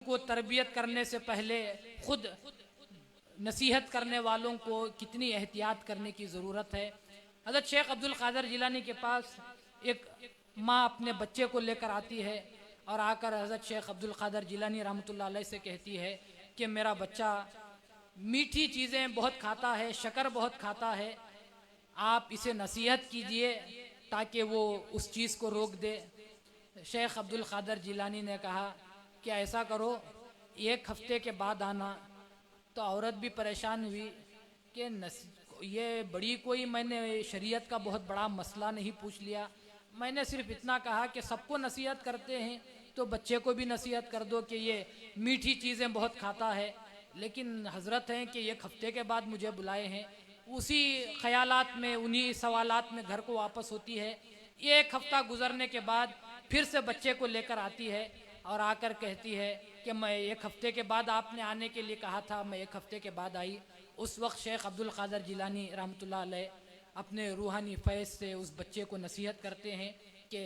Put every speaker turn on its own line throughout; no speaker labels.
को तरबियत करने से पहले खुद नसीहत करने वालों को कितनी एहतियात करने की ज़रूरत है। हज़रत शेख अब्दुल क़ादिर जिलानी के पास एक माँ अपने बच्चे को लेकर आती है और आकर हज़रत शेख अब्दुल क़ादिर जिलानी रहमतुल्लाह अलैह से कहती है कि मेरा बच्चा मीठी चीज़ें बहुत खाता है, शक्कर बहुत खाता है, आप इसे नसीहत कीजिए ताकि वो उस चीज़ को रोक दे। शेख अब्दुल क़ादिर जिलानी ने कहा कि ऐसा करो, एक हफ्ते के बाद आना। तो औरत भी परेशान हुई कि ये बड़ी कोई मैंने शरीयत का बहुत बड़ा मसला नहीं पूछ लिया, मैंने सिर्फ इतना कहा कि सबको नसीहत करते हैं तो बच्चे को भी नसीहत कर दो कि ये मीठी चीज़ें बहुत खाता है। लेकिन हज़रत हैं कि एक हफ्ते के बाद मुझे बुलाए हैं। उसी ख़यालात में, उन्हीं सवालात में घर को वापस होती है। एक हफ़्ता गुज़रने के बाद फिर से बच्चे को लेकर आती है और आकर कहती है कि मैं एक हफ़्ते के बाद आपने आने के लिए कहा था, मैं एक हफ़्ते के बाद आई। उस वक्त शेख अब्दुल क़ादिर जिलानी रहमतुल्लाह अलैह अपने रूहानी फैज़ से उस बच्चे को नसीहत करते हैं कि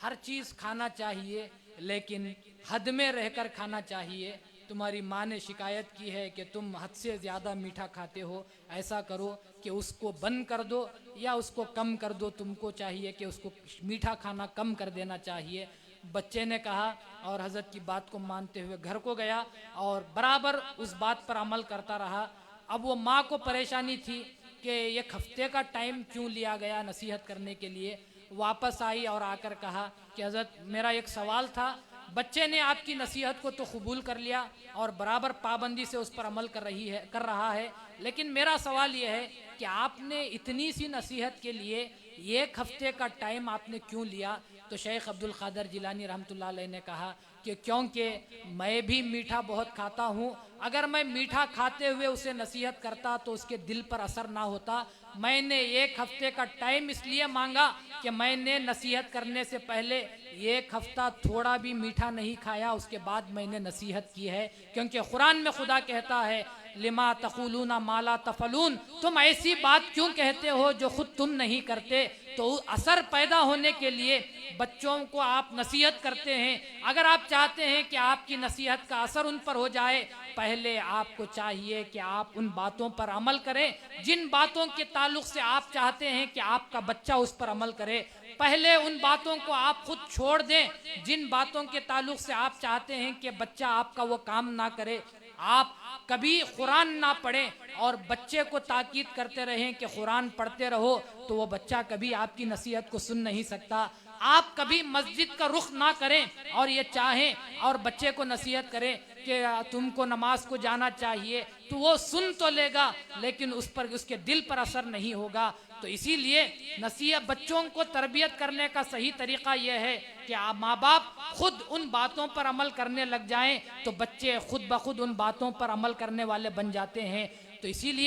हर चीज़ खाना चाहिए लेकिन हद में रहकर खाना चाहिए। तुम्हारी माँ ने शिकायत की है कि तुम हद से ज़्यादा मीठा खाते हो, ऐसा करो कि उसको बंद कर दो या उसको कम कर दो। तुमको चाहिए कि उसको मीठा खाना कम कर देना चाहिए। बच्चे ने कहा और हज़रत की बात को मानते हुए घर को गया और बराबर उस बात पर अमल करता रहा। अब वो माँ को परेशानी थी कि एक हफ्ते का टाइम क्यों लिया गया नसीहत करने के लिए। वापस आई और आकर कहा कि हज़रत मेरा एक सवाल था, बच्चे ने आपकी नसीहत को तो कबूल कर लिया और बराबर पाबंदी से उस पर अमल कर रहा है, लेकिन मेरा सवाल यह है कि आपने इतनी सी नसीहत के लिए एक हफ्ते का टाइम आपने क्यों लिया। तो शेख अब्दुल क़ादिर जिलानी रहमतुल्लाह अलैह ने कहा कि क्योंकि मैं भी मीठा बहुत खाता हूँ, अगर मैं मीठा खाते हुए उसे नसीहत करता तो उसके दिल पर असर ना होता। मैंने एक हफ्ते का टाइम इसलिए मांगा कि मैंने नसीहत करने से पहले एक हफ्ता थोड़ा भी मीठा नहीं खाया, उसके बाद मैंने नसीहत की है। क्योंकि कुरान में खुदा कहता है लिमा तक़ूलूना माला तफ़लून, तुम ऐसी बात क्यों कहते हो जो खुद तुम नहीं करते। तो असर पैदा होने के लिए बच्चों को आप नसीहत करते हैं। अगर आप चाहते हैं कि आपकी नसीहत का असर उन पर हो जाए, पहले आपको चाहिए कि आप उन बातों पर अमल करें जिन बातों के ताल्लुक से आप चाहते हैं कि आपका बच्चा उस पर अमल करे। पहले उन बातों को आप खुद छोड़ दें जिन बातों के ताल्लुक से आप चाहते हैं कि बच्चा आपका वो काम ना करे। आप कभी कुरान ना पढ़ें और बच्चे को ताकीद करते रहें कि कुरान पढ़ते रहो, तो वो बच्चा कभी आपकी नसीहत को सुन नहीं सकता। आप कभी मस्जिद का रुख ना करें और ये चाहें और बच्चे को नसीहत करें कि तुमको नमाज को जाना चाहिए, तो वो सुन तो लेगा लेकिन उस पर उसके दिल पर असर नहीं होगा। तो इसीलिए नसीहत, बच्चों को तरबियत करने का सही तरीका यह है कि आप माँ बाप खुद उन बातों पर अमल करने लग जाएं तो बच्चे खुद ब खुद उन बातों पर अमल करने वाले बन जाते हैं। तो इसीलिए